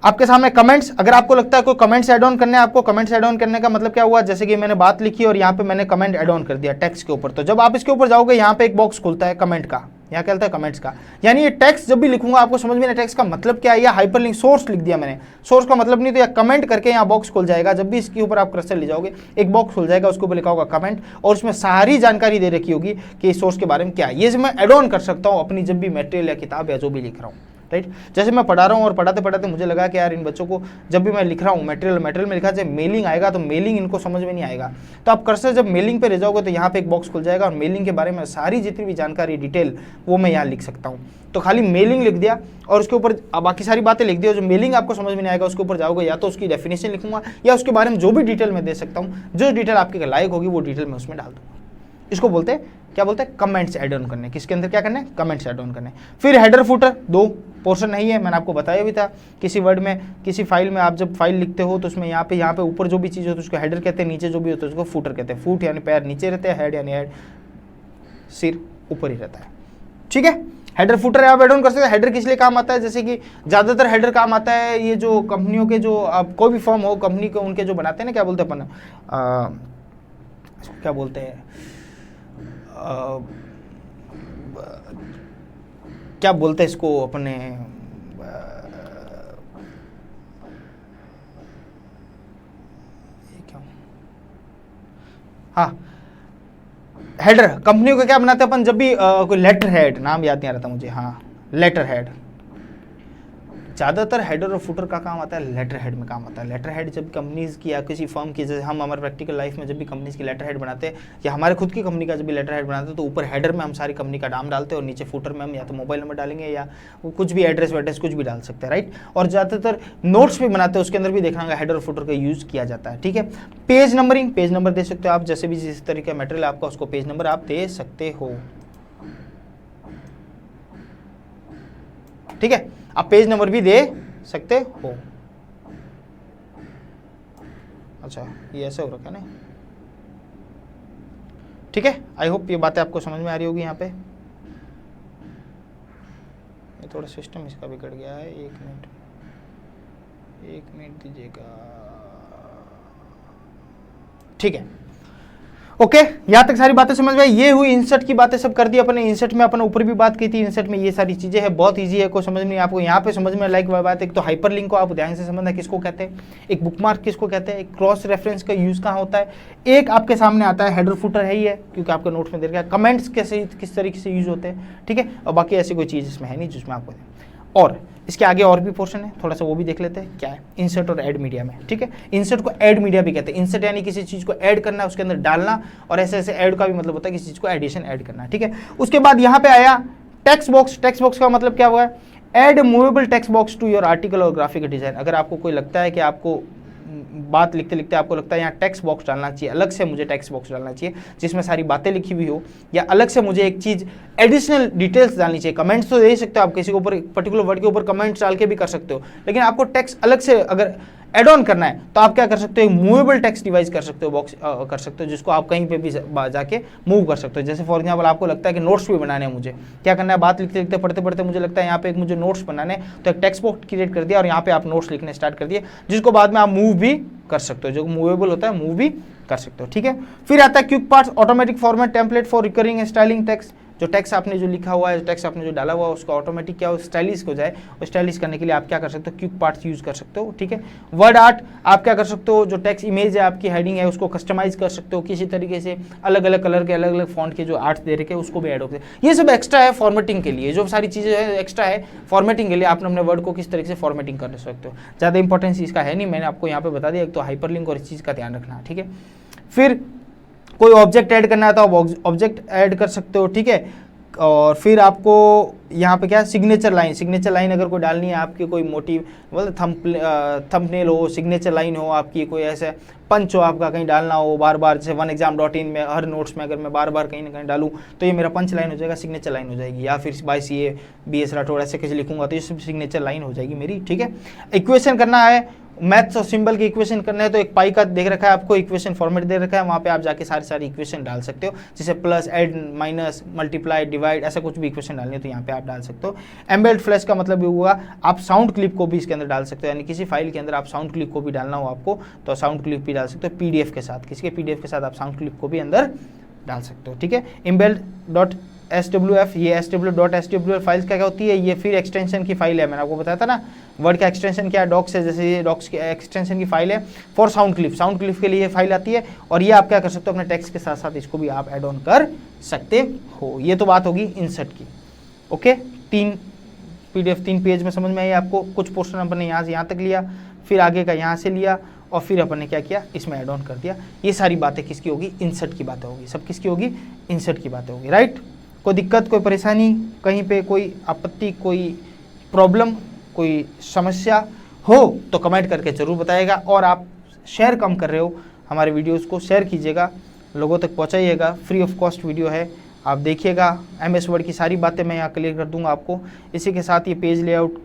आपके सामने कमेंट्स, अगर आपको लगता है कोई कमेंट्स ऐड ऑन करने हैं, आपको कमेंट्स ऐड ऑन करने का मतलब क्या हुआ, जैसे कि मैंने बात लिखी और यहाँ पे मैंने कमेंट ऐड ऑन कर दिया टेक्स्ट के ऊपर, तो जब आप इसके ऊपर जाओगे यहाँ पे एक बॉक्स खुलता है कमेंट का, यहाँ क्या होता है, कमेंट्स का, यानी ये टेक्स्ट जब भी लिखूंगा आपको समझ में नहीं टेक्स्ट का मतलब क्या है, या हाइपरलिंक सोर्स लिख दिया मैंने, सोर्स का मतलब नहीं, तो या कमेंट करके यहाँ बॉक्स खुल जाएगा, जब भी इसके ऊपर आप कर्सर ले जाओगे एक बॉक्स खुल जाएगा, उसके ऊपर लिखा होगा कमेंट, और उसमें सारी जानकारी दे रखी होगी कि इस सोर्स के बारे में क्या है। ये मैं ऐड ऑन कर सकता हूँ अपनी जब भी मटेरियल या किताब या जो भी लिख रहा हूँ, राइट। जैसे मैं पढ़ा रहा हूँ और पढ़ाते पढ़ाते मुझे लगा कि यार इन बच्चों को जब भी मैं लिख रहा हूँ मटेरियल में लिखा जब मेलिंग आएगा तो मेलिंग इनको समझ में नहीं आएगा, तो आप कर्सर जब मेलिंग पे ले जाओगे तो यहाँ पे एक बॉक्स खुल जाएगा और मेलिंग के बारे में सारी जितनी भी जानकारी डिटेल वो मैं यहाँ लिख सकता हूँ। तो खाली मेलिंग लिख दिया और उसके ऊपर बाकी सारी बातें लिख दी, जो मेलिंग आपको समझ में नहीं आएगा उसके ऊपर जाओगे या तो उसकी डेफिनेशन लिखूंगा या उसके बारे में जो भी डिटेल मैं दे सकता हूँ, जो डिटेल आपके लायक होगी वो डिटेल मैं उसमें डाल दूंगा। इसको बोलते हैं, क्या बोलते हैं, कमेंट्स ऐड ऑन करने। किसके अंदर क्या करने, कमेंट्स ऐड ऑन करने। फिर हेडर फुटर, 2 पोर्शन नहीं है, मैंने आपको बताया भी था। किसी वर्ड में, किसी फाइल में आप जब फाइल लिखते हो तो उसमें यहाँ पे ऊपर जो भी चीज़ होती है उसको हेडर कहते हैं, नीचे जो भी होता है उसको फुटर कहते हैं। फुट यानी पैर नीचे रहते हैं, हेड यानी हेड सिर ऊपर ही रहता है, ठीक है। हेडर फुटर आप ऐड ऑन कर सकते हैं। हेडर किस लिए काम आता है, जैसे कि ज़्यादातर हेडर काम आता है ये जो कंपनियों के जो आप कोई भी फॉर्म हो कंपनी के, उनके जो बनाते हैं ना, क्या बोलते हैं अपन, क्या बोलते हैं, क्या बोलते हैं इसको अपने, हाँ हेडर, कंपनियों का क्या बनाते हैं अपन, जब भी कोई लेटर हेड, नाम याद नहीं आ रहा था मुझे, हाँ लेटर हेड, ज़्यादातर हेडर और फुटर का काम आता है लेटर हेड में काम आता है। लेटर हेड जब कंपनीज़ की या किसी फर्म की, जैसे हम हमारे प्रैक्टिकल लाइफ में जब भी कंपनीज़ की लेटर हेड बनाते हैं या हमारे खुद की कंपनी का जब भी लेटर हेड बनाते हैं तो ऊपर हेडर में हम सारी कंपनी का नाम डालते हैं और नीचे फुटर में हम या तो मोबाइल नंबर डालेंगे या कुछ भी एड्रेस कुछ भी डाल सकते हैं, राइट। और ज़्यादातर नोट्स भी बनाते हैं उसके अंदर भी देखना हेडर और फुटर का यूज़ किया जाता है, ठीक है। पेज नंबरिंग, पेज नंबर दे सकते हो आप, जैसे भी जिस तरीके का मटेरियल आपका उसको पेज नंबर आप दे सकते हो, ठीक है। आप पेज नंबर भी दे सकते हो। अच्छा ये ऐसे हो रखा है ना, ठीक है। आई होप ये बातें आपको समझ में आ रही होगी। यहाँ पे ये थोड़ा सिस्टम इसका बिगड़ गया है, एक मिनट दीजिएगा, ठीक है। ओके यहाँ तक सारी बातें समझ में आई। ये हुई इंसर्ट की बातें सब कर दी अपने। इंसर्ट में अपन ऊपर भी बात की थी, इंसर्ट में ये सारी चीजें हैं, बहुत इजी है, कोई समझ नहीं आपको यहाँ पे समझ में लाइक बात। एक तो हाइपरलिंक को आप ध्यान से समझना किसको कहते हैं, एक बुकमार्क किसको कहते हैं, एक क्रॉस रेफरेंस का यूज कहाँ होता है, एक आपके सामने आता है हेडर फुटर है ही है क्योंकि आपके नोट्स में दे रखा है, कमेंट्स कैसे किस तरीके से यूज होते हैं, ठीक है। और बाकी ऐसी कोई चीज़ इसमें है नहीं जिसमें आपको, और इसके आगे और भी पोर्शन है, थोड़ा सा वो भी देख लेते हैं क्या है। इंसर्ट और ऐड मीडिया में, ठीक है। इंसर्ट को ऐड मीडिया भी कहते हैं। इंसर्ट यानी किसी चीज़ को ऐड करना, उसके अंदर डालना, और ऐसे ऐसे ऐड का भी मतलब होता है किसी चीज़ को एडिशन ऐड करना, ठीक है। उसके बाद यहाँ पे आया टेक्स्ट बॉक्स। टेक्स्ट बॉक्स का मतलब क्या हुआ है, add movable text box to your article और ग्राफिक डिजाइन। अगर आपको कोई लगता है कि आपको बात लिखते लिखते आपको लगता है यहाँ टेक्स्ट बॉक्स डालना चाहिए, अलग से मुझे टेक्स्ट बॉक्स डालना चाहिए जिसमें सारी बातें लिखी हुई हो, या अलग से मुझे एक चीज़ एडिशनल डिटेल्स डालनी चाहिए। कमेंट्स तो दे सकते हो आप, किसी के ऊपर पर्टिकुलर वर्ड के ऊपर कमेंट्स डाल के भी कर सकते हो, लेकिन आपको टेक्स्ट अलग से अगर एड ऑन करना है तो आप क्या कर सकते हो, मूवेबल टेक्स्ट डिवाइस कर सकते हो, बॉक्स कर सकते हो, जिसको आप कहीं पे भी जाके मूव कर सकते हो। जैसे फॉर एग्जांपल आपको लगता है कि नोट्स भी बनाने हैं, मुझे क्या करना है, बात लिखते लिखते पढ़ते पढ़ते मुझे लगता है यहाँ पे एक मुझे नोट्स बनाने, तो एक टेक्स्ट बॉक्स क्रिएट कर दिया और यहाँ पे आप नोट्स लिखने स्टार्ट कर दिए, जिसको बाद में आप मूव भी कर सकते हो, जो मूवेबल होता है मूव भी कर सकते हो, ठीक है। फिर आता है quick parts, automatic format template for recurring styling text, जो टेक्स्ट आपने जो लिखा हुआ है, टेक्स्ट आपने जो डाला हुआ है, उसको ऑटोमेटिक क्या हो, स्टाइलिश हो जाए। और स्टाइलिश करने के लिए आप क्या कर सकते हो, क्विक पार्ट्स यूज कर सकते हो, ठीक है। वर्ड आर्ट आप क्या कर सकते हो, जो टेक्स्ट इमेज है आपकी हेडिंग है उसको कस्टमाइज कर सकते हो किसी तरीके से, अलग अलग कलर के अलग अलग फॉन्ट के जो आर्ट्स दे रखे हैं उसको भी ऐड हो सकते हैं। ये सब एक्स्ट्रा है फॉर्मेटिंग के लिए, जो सारी चीज़ें है एक्स्ट्रा है फॉर्मेटिंग के लिए। आपने अपने वर्ड को किस तरीके से फॉर्मेटिंग कर सकते हो, ज़्यादा इंपॉर्टेंस इसका है नहीं, मैंने आपको यहाँ पे बता दिया। एक तो हाइपरलिंक और इस चीज़ का ध्यान रखना, ठीक है। फिर कोई ऑब्जेक्ट ऐड करना है तो आप ऑब्जेक्ट ऐड कर सकते हो, ठीक है। और फिर आपको यहाँ पे क्या, सिग्नेचर लाइन अगर कोई डालनी है आपकी, कोई मोटिव मतलब थंबनेल हो, सिग्नेचर लाइन हो आपकी, कोई ऐसे पंच हो आपका कहीं डालना हो बार बार, जैसे oneexam.in में हर नोट्स में अगर मैं बार बार कहीं ना कहीं डालूं तो ये मेरा पंच लाइन हो जाएगा, सिग्नेचर लाइन हो जाएगी। या फिर बाय CA BS राठौड़ ऐसे कैसे लिखूंगा तो ये सब सिग्नेचर लाइन हो जाएगी मेरी, ठीक है। इक्वेशन करना है, मैथ्स और सिंबल की इक्वेशन करना है तो एक पाई का देख रखा है आपको, इक्वेशन फॉर्मेट दे रखा है, वहाँ पे आप जाके सारी इक्वेशन डाल सकते हो, जैसे plus, add, minus, multiply, divide, ऐसा कुछ भी इक्वेशन डालनी है तो यहाँ पे आप डाल सकते हो। एम्बेड फ्लैश का मतलब ये हुआ आप साउंड क्लिप को भी इसके अंदर डाल सकते हो, यानी किसी फाइल के अंदर आप साउंड क्लिप को भी डालना हो आपको तो साउंड क्लिप भी डाल सकते हो PDF के साथ, किसी के PDF के साथ आप साउंड क्लिप को भी अंदर डाल सकते हो, ठीक है। embed.swf, ये SW.swf फाइल्स क्या होती है, ये फिर एक्सटेंशन की फाइल है, मैंने आपको बताया था ना वर्ड का एक्सटेंशन क्या है, डॉक्स है, जैसे ये डॉक्स की एक्सटेंशन की फाइल है फॉर साउंड क्लिप के लिए ये फाइल आती है। और ये आप क्या कर सकते हो, अपने टेक्स्ट के साथ साथ इसको भी आप ऐड ऑन कर सकते हो। ये तो बात होगी इंसर्ट की, ओके। 3 PDF 3 पेज में समझ में आई आपको, कुछ पोर्शन अपन ने यहाँ से यहाँ तक लिया, फिर आगे का यहाँ से लिया और फिर अपन ने क्या किया, इसमें ऐड ऑन कर दिया। ये सारी बातें किसकी होगी, इंसर्ट की बातें होगी, सब किसकी होगी, इंसर्ट की बातें होगी, राइट। कोई दिक्कत, कोई परेशानी, कहीं पे कोई आपत्ति, कोई प्रॉब्लम, कोई समस्या हो तो कमेंट करके ज़रूर बताइएगा। और आप शेयर कम कर रहे हो हमारे वीडियोज़ को, शेयर कीजिएगा, लोगों तक पहुँचाइएगा, फ्री ऑफ कॉस्ट वीडियो है, आप देखिएगा। MS वर्ड की सारी बातें मैं यहाँ क्लियर कर दूँगा आपको। इसी के साथ ये पेज लेआउट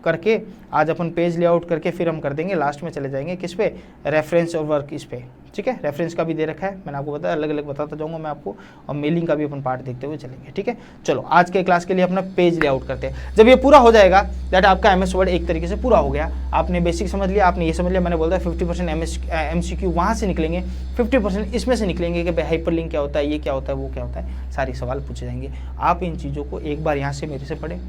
करके, आज अपन पेज लेआउट करके फिर हम कर देंगे, लास्ट में चले जाएंगे किस पे, रेफरेंस और वर्क इस पे, ठीक है। रेफरेंस का भी दे रखा है, मैंने आपको बताया, अलग अलग बताता जाऊंगा मैं आपको, और मेलिंग का भी अपन पार्ट देखते हुए चलेंगे, ठीक है। चलो आज के क्लास के लिए अपना पेज लेआउट करते हैं। जब ये पूरा हो जाएगा दैट आपका MS वर्ड एक तरीके से पूरा हो गया। आपने बेसिक समझ लिया, आपने ये समझ लिया, मैंने बोला 50% MCQ वहाँ से निकलेंगे, 50% इसमें से निकलेंगे कि भाई हाइपरलिंक क्या होता है, ये क्या होता है, वो क्या होता है, सारे सवाल पूछे जाएंगे। आप इन चीज़ों को एक बार यहाँ से मेरे से पढ़ें,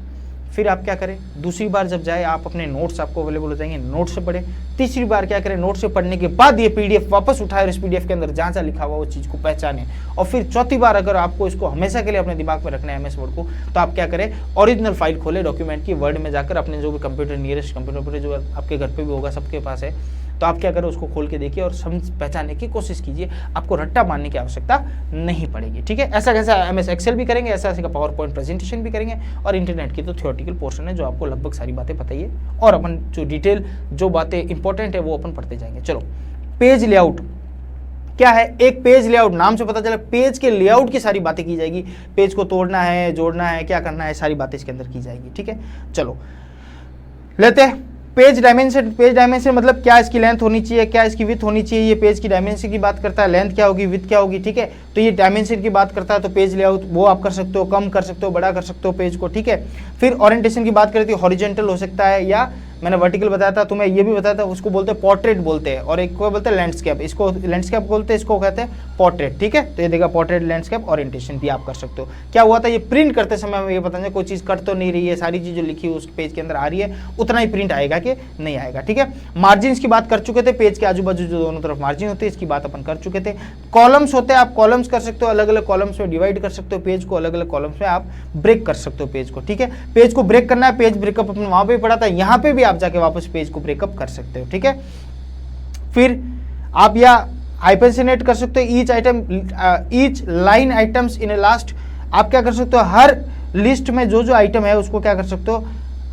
फिर आप क्या करें, दूसरी बार जब जाए आप अपने नोट्स आपको अवेलेबल हो जाएंगे, नोट से पढ़े, तीसरी बार क्या करें, नोट से पढ़ने के बाद ये PDF वापस उठाए और इस PDF के अंदर जहाँ जहाँ लिखा हुआ वो चीज़ को पहचाने। और फिर चौथी बार अगर आपको इसको हमेशा के लिए अपने दिमाग में रखना है MS वर्ड को, तो आप क्या करें, ओरिजिनल फाइल खोले डॉक्यूमेंट की, वर्ड में जाकर अपने जो भी कंप्यूटर, नियरेस्ट कंप्यूटर पर जो आपके घर पर भी होगा, सबके पास है, तो आप क्या करें, उसको खोल के देखिए और समझ पहचानने की कोशिश कीजिए। आपको रट्टा मारने की आवश्यकता नहीं पड़ेगी, ठीक है। ऐसा कैसा MS एक्सेल भी करेंगे, ऐसा ऐसा पावर पॉइंट प्रेजेंटेशन भी करेंगे, और इंटरनेट की तो थियोरेटिकल पोर्शन है जो आपको लगभग सारी बातें पता ही है, और अपन जो डिटेल जो बातें इंपॉर्टेंट है वो अपन पढ़ते जाएंगे। चलो, पेज लेआउट क्या है, एक पेज लेआउट नाम से पता चला, पेज के लेआउट की सारी बातें की जाएगी, पेज को तोड़ना है, जोड़ना है, क्या करना है, सारी बातें इसके अंदर की जाएगी, ठीक है। चलो लेते हैं पेज डायमेंशन मतलब क्या इसकी लेंथ होनी चाहिए, क्या इसकी विड्थ होनी चाहिए, ये पेज की डायमेंशन की बात करता है, लेंथ क्या होगी, विड्थ क्या होगी, ठीक है। तो ये डायमेंशन की बात करता है, तो पेज लेआउट वो आप कर सकते हो, कम कर सकते हो, बड़ा कर सकते हो पेज को, ठीक है। फिर ओरिएंटेशन की बात करती है, हॉरिजॉन्टल हो सकता है, या मैंने वर्टिकल बताया था, तुम्हें ये भी बताया था, उसको बोलते हैं पोर्ट्रेट बोलते हैं, और एक को बोलते हैं लैंडस्केप, इसको लैंडस्केप बोलते हैं, इसको कहते हैं पोर्ट्रेट, ठीक है। तो ये देखा पोर्ट्रेट, लैंडस्केप, ओरिएंटेशन भी आप कर सकते हो। क्या हुआ था, ये प्रिंट करते समय हमें ये पता नहीं कोई चीज़ कट तो नहीं रही है, सारी चीज़ जो लिखी है उस पेज के अंदर आ रही है, उतना ही प्रिंट आएगा कि नहीं आएगा, ठीक है। मार्जिन की बात कर चुके थे, पेज के आजू बाजू जो दोनों तरफ मार्जिन होते हैं इसकी बात अपन कर चुके थे। कॉलम्स होते हैं, आप कॉलम्स कर सकते हो, अलग अलग कॉलम्स में डिवाइड कर सकते हो पेज को, अलग अलग कॉलम्स में आप ब्रेक कर सकते हो पेज को, ठीक है। पेज को ब्रेक करना है, पेज ब्रेकअप अपन वहां पे पढ़ा था, यहाँ पे भी आप जाके वापस पेज को ब्रेकअप कर सकते हो, ठीक है। फिर आप या हाइपरसिनेट कर सकते हो, each line items in A last, आप क्या कर सकते हो, हर लिस्ट में जो जो आइटम है उसको क्या कर सकते हो,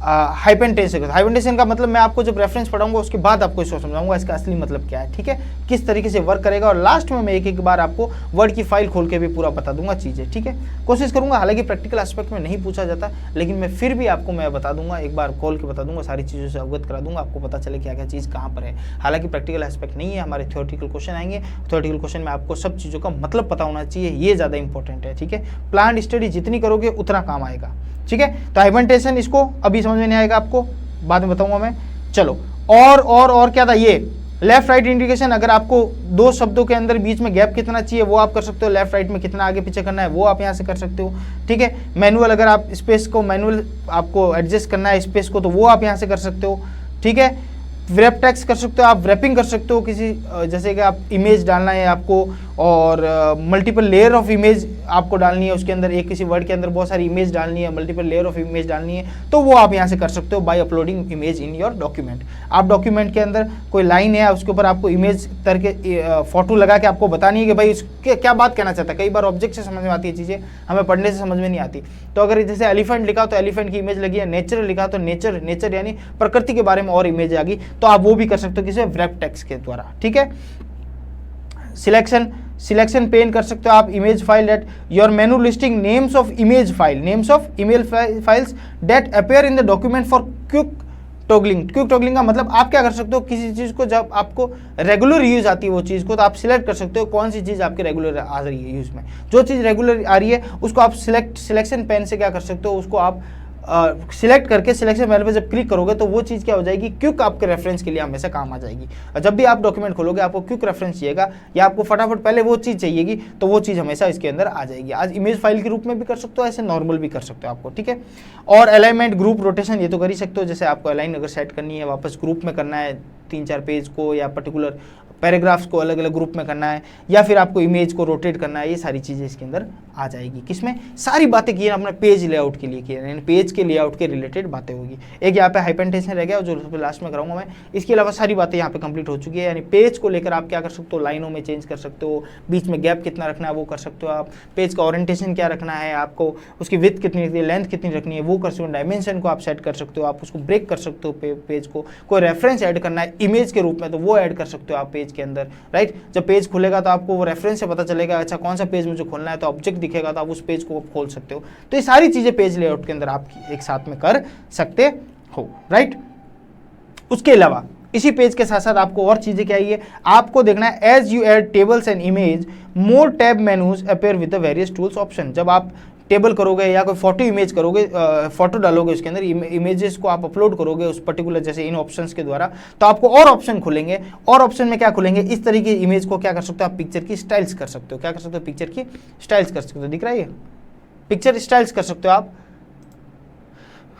हाइपेंटेशन का मतलब मैं आपको जब रेफरेंस पढ़ाऊंगा उसके बाद आपको इसको समझाऊंगा इसका असली मतलब क्या है, ठीक है, किस तरीके से वर्क करेगा, और लास्ट में मैं एक एक बार आपको वर्ड की फाइल खोल के भी पूरा बता दूंगा चीज़ें, ठीक है। कोशिश करूंगा, हालांकि प्रैक्टिकल एस्पेक्ट में नहीं पूछा जाता, लेकिन मैं फिर भी आपको मैं बता दूंगा, एक बार खोल के बता दूंगा, सारी चीज़ों से अवगत करा दूंगा, आपको पता चले क्या क्या चीज़ कहाँ पर है। हालांकि प्रैक्टिकल एस्पेक्ट नहीं है, हमारे थ्योरेटिकल क्वेश्चन आएंगे, थ्योरेटिकल क्वेश्चन में आपको सब चीज़ों का मतलब पता होना चाहिए, ये ज़्यादा इंपॉर्टेंट है, ठीक है। प्लान स्टडी जितनी करोगे उतना काम आएगा, ठीक है। तो हाइपेंटेशन इसको अभी समझ में नहीं आएगा, आपको बाद में बताऊंगा मैं। चलो और क्या था, ये लेफ्ट राइट इंडिकेशन, अगर आपको दो शब्दों के अंदर बीच में गैप कितना चाहिए वो आप कर सकते हो, लेफ्ट राइट में कितना आगे पीछे करना है वो आप यहाँ से कर सकते हो, ठीक है। मैनुअल, अगर आप स्पेस को मैनुअल आपको एडजस्ट करना है स्पेस को, तो वो आप यहाँ से कर सकते हो, ठीक है। व्रैप टेक्स्ट कर सकते हो आप, व्रैपिंग कर सकते हो किसी, जैसे कि आप इमेज डालना है आपको और मल्टीपल लेयर ऑफ इमेज आपको डालनी है उसके अंदर, एक किसी वर्ड के अंदर बहुत सारी इमेज डालनी है, मल्टीपल लेयर ऑफ इमेज डालनी है, तो वो आप यहाँ से कर सकते हो by uploading image in your document. आप डॉक्यूमेंट के अंदर कोई लाइन है उसके ऊपर आपको इमेज करके फोटो लगा के आपको बतानी है कि भाई इसके क्या बात कहना चाहता है। कई बार ऑब्जेक्ट से समझ में आती है चीज़ें, हमें पढ़ने से समझ में नहीं आती। तो अगर जैसे एलिफेंट लिखा तो एलिफेंट की इमेज लगी है, नेचर लिखा तो नेचर यानी प्रकृति के बारे में और इमेज आ गई, तो आप वो भी कर सकते हो किसी व्रैप टेक्स्ट के द्वारा, ठीक है। सिलेक्शन पेन कर सकते हो आप, image file that your menu listing names of image files that appear in the document for quick toggling का मतलब आप क्या कर सकते हो, किसी चीज़ को जब आपको रेगुलर यूज आती है वो चीज़ को, तो आप सिलेक्ट कर सकते हो कौन सी चीज़ आपके रेगुलर आ रही है यूज में। जो चीज़ रेगुलर आ रही है उसको आप सिलेक्शन पेन से क्या कर सकते हो, उसको आप सिलेक्ट करके सिलेक्शन मेनू पे जब क्लिक करोगे तो वो चीज़ क्या हो जाएगी, क्विक आपके रेफरेंस के लिए हमेशा काम आ जाएगी। और जब भी आप डॉक्यूमेंट खोलोगे आपको क्विक रेफरेंस चाहिएगा या आपको फटाफट पहले वो चीज़ चाहिएगी, तो वो चीज़ हमेशा इसके अंदर आ जाएगी। आज इमेज फाइल के रूप में भी कर सकते हो, ऐसे नॉर्मल भी कर सकते हो आपको, ठीक है। और अलाइनमेंट, ग्रुप रोटेशन ये तो कर ही सकते हो, जैसे आपको अलाइन अगर सेट करनी है, वापस ग्रुप में करना है 3-4 पेज को या पर्टिकुलर पैराग्राफ्स को अलग अलग ग्रुप में करना है, या फिर आपको इमेज को रोटेट करना है, ये सारी चीज़ें इसके अंदर आ जाएगी। किसमें सारी बातें की है अपने पेज लेआउट के लिए की है, पेज के लेआउट के रिलेटेड बातें होगी। एक यहाँ पे हाइपरटेंशन रह गया जो लास्ट में कराऊंगा मैं, इसके अलावा सारी बातें यहाँ पे कंप्लीट हो चुकी है। यानी पेज को लेकर आप क्या कर सकते हो, लाइनों में चेंज कर सकते हो, बीच में गैप कितना रखना है वो कर सकते हो आप, पेज का ओरिएंटेशन क्या रखना है आपको, उसकी विड्थ कितनी रखनी है, लेंथ कितनी रखनी है वो कर सकते हो, डायमेंशन को आप सेट कर सकते हो, आप उसको ब्रेक कर सकते हो पेज को, कोई रेफरेंस ऐड करना है इमेज के रूप में तो वो ऐड कर सकते हो आप पेज के अंदर, राइट। जब पेज खुलेगा तो आपको वो रेफरेंस से पता चलेगा अच्छा कौन सा पेज मुझे खोलना है, तो ऑब्जेक्ट दिखेगा तो आप उस पेज को खोल सकते हो। तो ये सारी चीजें पेज लेआउट के अंदर आप एक साथ में कर सकते हो, राइट। उसके अलावा इसी पेज के साथ साथ आपको और चीजें क्या है, आपको देखना है as you add tables and image more tab menus appear with the various tools option. जब आप टेबल करोगे या कोई फोटो इमेज करोगे, फोटो डालोगे उसके अंदर, इमेजेस को आप अपलोड करोगे उस पर्टिकुलर जैसे इन ऑप्शंस के द्वारा, तो आपको और ऑप्शन खुलेंगे। और ऑप्शन में क्या खुलेंगे, इस तरीके की इमेज को क्या कर सकते हो आप, पिक्चर की स्टाइल्स कर सकते हो। क्या कर सकते हो, पिक्चर की स्टाइल्स कर सकते हो, दिख रहा है ये पिक्चर स्टाइल्स कर सकते हो आप,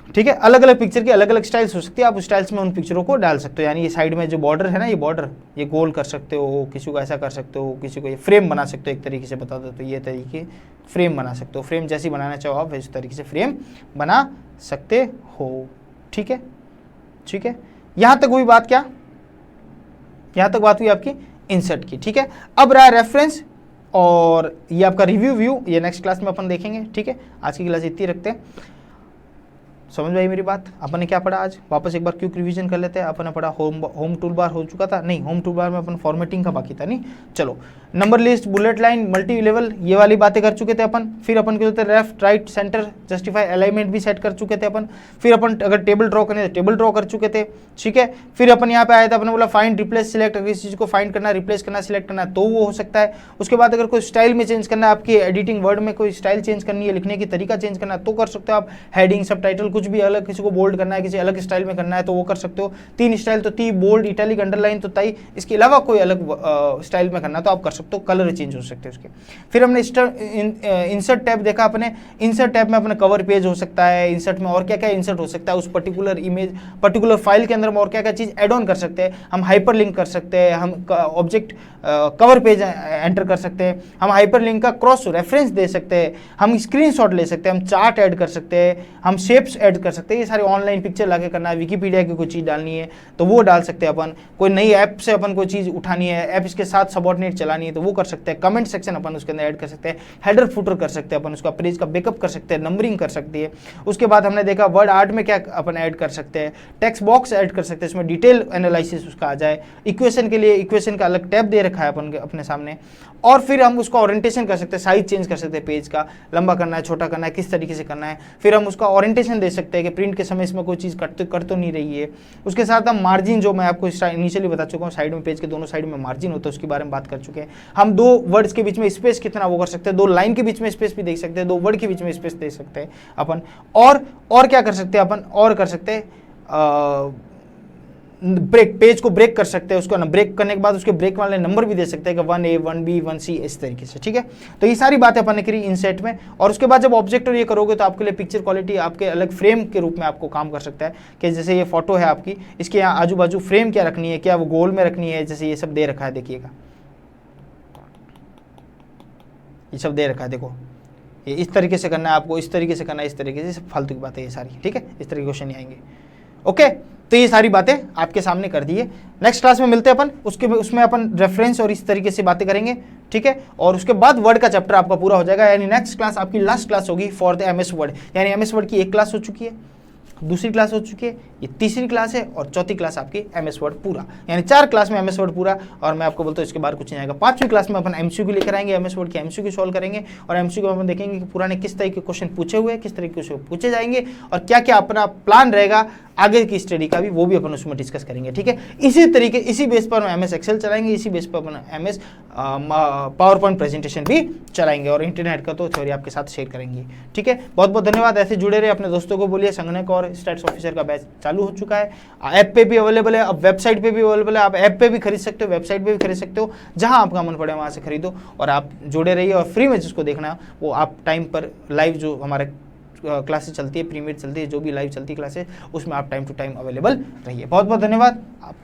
ठीक है। अलग अलग पिक्चर की अलग अलग स्टाइल्स हो सकती है, आप उस स्टाइल्स में उन पिक्चरों को डाल सकते हो। यानी ये साइड में जो बॉर्डर है ना, ये बॉर्डर ये गोल कर सकते हो, किसी को ऐसा कर सकते हो, किसी को ये फ्रेम बना सकते हो, एक तरीके से बता दो तो ये तरीके फ्रेम बना सकते हो, फ्रेम जैसी बनाना चाहो आप इस तरीके से फ्रेम बना सकते हो, ठीक है, ठीक है। यहां तक हुई बात, क्या यहां तक बात हुई आपकी इंसर्ट की, ठीक है। अब रहा रेफरेंस और ये आपका रिव्यू व्यू, ये नेक्स्ट क्लास में अपन देखेंगे, ठीक है। आज की क्लास इतनी रखते हैं। समझ में आई मेरी बात। अपन ने क्या पढ़ा आज, वापस एक बार क्विक रिवीजन कर लेते हैं। अपन ने पढ़ा होम टूल बार हो चुका था, नहीं होम टूल बार में अपन फॉर्मेटिंग का बाकी था, नहीं चलो। Number list, bullet line, multi level, ये वाली बातें कर चुके थे अपन। फिर अपन क्या होते left right centre justify alignment भी सेट कर चुके थे अपन। फिर अपन अगर टेबल ड्रॉ करने तो टेबल ड्रॉ कर चुके थे, ठीक है। फिर अपन यहाँ पे आया था, अपन बोला फाइंड रिप्लेस सिलेक्ट, अगर इस चीज़ को फाइंड करना, रिप्लेस करना, सिलेक्ट करना तो वो हो सकता है। उसके बाद अगर कोई स्टाइल में चेंज करना है, आपकी एडिटिंग वर्ड में कोई स्टाइल चेंज करनी है, लिखने की तरीका चेंज करना है तो कर सकते हो आप। हेडिंग सबटाइटल कुछ भी अलग, किसी को बोल्ड करना है, किसी अलग स्टाइल में करना है तो वो कर सकते हो। 3 स्टाइल तो 3, बोल्ड, इटैलिक, अंडरलाइन तो ताई, इसके अलावा कोई अलग स्टाइल में करना तो आप कर सकते हो, कलर चेंज हो सकते हैं उसके। फिर हमने इंसर्ट टैब देखा अपने, इंसर्ट टैब में अपना कवर पेज हो सकता है, इंसर्ट में और क्या क्या इंसर्ट हो सकता है उस पर्टिकुलर इमेज पर्टिकुलर फाइल के अंदर में और क्या क्या चीज एड ऑन कर सकते हैं। हम हाइपर लिंक कर सकते हैं, हम ऑब्जेक्ट कवर पेज एंटर कर सकते हैं, हम हाइपर लिंक का क्रॉस रेफरेंस दे सकते हैं, हम स्क्रीनशॉट ले सकते हैं, हम चार्ट ऐड कर सकते हैं, हम शेप्स ऐड कर सकते हैं। ये सारे ऑनलाइन पिक्चर लाके करना है, विकीपीडिया की कोई चीज़ डालनी है तो वो डाल सकते हैं अपन। कोई नई ऐप से अपन कोई चीज़ उठानी है, ऐप इसके साथ सबऑर्डिनेट चलानी है तो वो कर सकते हैं। कमेंट सेक्शन अपन उसके अंदर ऐड कर सकते हैं, हेडर फुटर कर सकते हैं अपन, उसका पेज का बैकअप कर सकते हैं, नंबरिंग कर सकती है। उसके बाद हमने देखा वर्ड आर्ट में क्या अपन ऐड कर सकते हैं, टेक्स्ट बॉक्स ऐड कर सकते हैं, इसमें डिटेल एनालिसिस उसका आ जाए। इक्वेशन के लिए इक्वेशन का अलग टैब दे रखा है अपन अपने सामने। और फिर हम उसका ओरिएंटेशन कर सकते हैं, साइज चेंज कर सकते हैं, पेज का लंबा करना है, छोटा करना है, किस तरीके से करना है। फिर हम उसका ओरिएंटेशन दे सकते हैं कि प्रिंट के समय इसमें कोई चीज़ कर तो नहीं रही है। उसके साथ हम मार्जिन, जो मैं आपको इनिशियली बता चुका हूँ, साइड में पेज के दोनों साइड में मार्जिन होता है, उसके बारे में बात कर चुके हैं। हम 2 वर्ड्स के बीच में स्पेस कितना वो कर सकते हैं, 2 लाइन के बीच में स्पेस भी देख सकते हैं, 2 वर्ड के बीच में स्पेस दे सकते हैं अपन। और क्या कर सकते हैं अपन, और कर सकते हैं ब्रेक पेज को ब्रेक कर सकते हैं, उसको ना ब्रेक करने के बाद उसके ब्रेक वाले नंबर भी दे सकते हैं कि 1A 1B 1C इस तरीके से, ठीक है। तो ये सारी बातें अपन ने करी इनसेट में। और उसके बाद जब ऑब्जेक्ट और ये करोगे तो आपके लिए पिक्चर क्वालिटी आपके अलग फ्रेम के रूप में आपको काम कर सकता है कि जैसे ये फोटो है आपकी, इसके यहाँ आजू बाजू फ्रेम क्या रखनी है, क्या वो गोल में रखनी है, जैसे ये सब दे रखा है, देखिएगा ये सब दे रखा है, देखो ये इस तरीके से करना है आपको, इस तरीके से करना है, इस तरीके से, सब फालतू की बातें ये सारी, ठीक है। इस तरह के क्वेश्चन आएंगे, ओके। तो ये सारी बातें आपके सामने कर दी है। नेक्स्ट क्लास में मिलते हैं अपन, उसमें अपन रेफरेंस और इस तरीके से बातें करेंगे, ठीक है। और उसके बाद वर्ड का चैप्टर आपका पूरा हो जाएगा, यानी नेक्स्ट क्लास आपकी लास्ट क्लास होगी फॉर द MS वर्ड। यानी MS वर्ड की एक क्लास हो चुकी है, दूसरी क्लास हो चुकी है, ये तीसरी क्लास है, और चौथी क्लास आपकी MS वर्ड पूरा, यानी 4 क्लास में MS वर्ड पूरा। और मैं आपको बोलता हूँ इसके बाद कुछ नहीं आएगा। 5वीं क्लास में अपन MCQ लेकर आएंगे, MS वर्ड के MCQ सॉल्व करेंगे, और MCQ में अपन देखेंगे कि पुराने किस तरह के क्वेश्चन पूछे हुए, किस तरीके से पूछे जाएंगे, और क्या क्या अपना प्लान रहेगा आगे की स्टडी का भी, वो भी अपन उसमें डिस्कस करेंगे, ठीक है। इसी तरीके, इसी बेस पर हम MS एक्सेल चलाएंगे, इसी बेस पर अपन MS पावर पॉइंट प्रेजेंटेशन भी चलाएंगे, और इंटरनेट का तो थ्योरी आपके साथ शेयर करेंगे, ठीक है। बहुत बहुत धन्यवाद। ऐसे जुड़े रहे, अपने दोस्तों को बोलिए। संगणक और स्टैट्स ऑफिसर का बैच चालू हो चुका है, ऐप पे भी अवेलेबल है, अब वेबसाइट पे भी अवेलेबल है। आप ऐप पे भी खरीद सकते हो, वेबसाइट पे भी खरीद सकते हो, जहां आपका मन पड़े वहां से खरीदो, और आप जुड़े रहिए। और फ्री में जिसको देखना वो आप टाइम पर लाइव जो हमारे क्लासेस चलती है, प्रीमियर चलती है, जो भी लाइव चलती है क्लासेस, उसमें आप टाइम टू टाइम अवेलेबल रहिए। बहुत बहुत धन्यवाद। आप